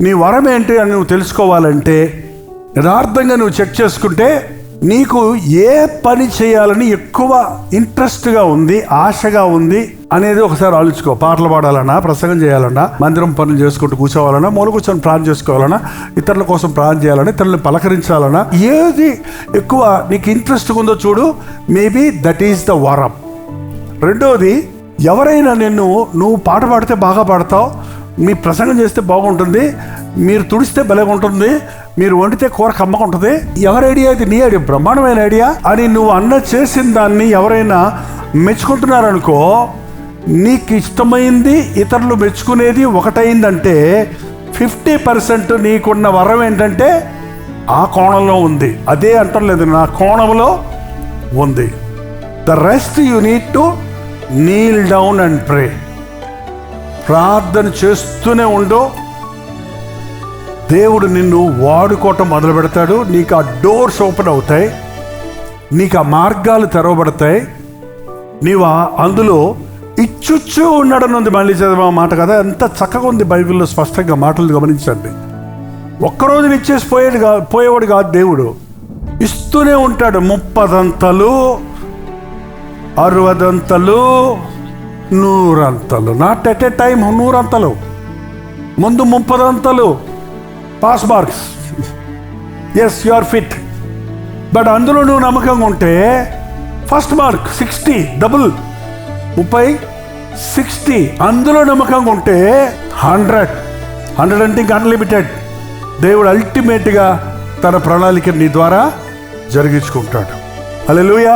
నీ వరం ఏంటి అని నువ్వు తెలుసుకోవాలంటే, యథార్థంగా నువ్వు చెక్ చేసుకుంటే, నీకు ఏ పని చేయాలని ఎక్కువ ఇంట్రెస్ట్గా ఉంది, ఆశగా ఉంది అనేది ఒకసారి ఆలోచించుకో. పాటలు పాడాలన్నా, ప్రసంగం చేయాలన్నా, మందిరం పనులు చేసుకుంటూ కూర్చోవాలన్నా, మూల కూర్చొని ప్రార్థన చేసుకోవాలన్నా, ఇతరుల కోసం ప్రార్థన చేయాలన్నా, ఇతరులను పలకరించాలన్నా, ఏది ఎక్కువ నీకు ఇంట్రెస్ట్ ఉందో చూడు. మేబీ దట్ ఈస్ ద వరం. రెండోది, ఎవరైనా నువ్వు పాట పాడితే బాగా పాడతావు, మీ ప్రసంగం చేస్తే బాగుంటుంది, మీరు తుడిస్తే భలేగా ఉంటుంది, మీరు వండితే కూర కమ్మగా ఉంటుంది, ఎవరి ఐడియా అయితే? నీ ఐడియా, బ్రహ్మాండమైన ఐడియా అని నువ్వు చేసిన దాన్ని ఎవరైనా మెచ్చుకుంటున్నారనుకో, నీకు ఇష్టమైంది ఇతరులు మెచ్చుకునేది ఒకటైందంటే 50% నీకున్న వరం ఏంటంటే ఆ కోణంలో ఉంది. అదే అంటలేదు, నా కోణంలో ఉంది. The rest you need to Neel down and pray. ప్రార్థన చేస్తూనే ఉండు, దేవుడు నిన్ను వాడుకోవటం మొదలు పెడతాడు. నీకు ఆ డోర్స్ ఓపెన్ అవుతాయి, నీకు ఆ మార్గాలు తెరవబడతాయి. నీవు అందులో ఇచ్చుచ్చు ఉన్నాడని ఉంది. మళ్ళీ చదివా మాట కదా, ఎంత చక్కగా ఉంది బైబిల్లో, స్పష్టంగా మాటలు గమనించండి. ఒక్కరోజు ఇచ్చేసి పోయేవాడు కాదు దేవుడు, ఇస్తూనే ఉంటాడు. 30 అంతలు, 60 అంతలు, 100 అంతలు. నాట్ ఎట్ ఏ టైం 100 అంతలు, ముందు 30 అంతలు. Pass marks, yes you are fit. But అందులో నువ్వు నమ్మకంగా ఉంటే ఫస్ట్ మార్క్ 60, డబుల్ 30, 60. అందులో నమ్మకంగా ఉంటే 100 అంటే ఇంకా అన్లిమిటెడ్. దేవుడు అల్టిమేట్గా తన ప్రణాళిక నీ ద్వారా జరిగించుకుంటాడు. హల్లెలూయా.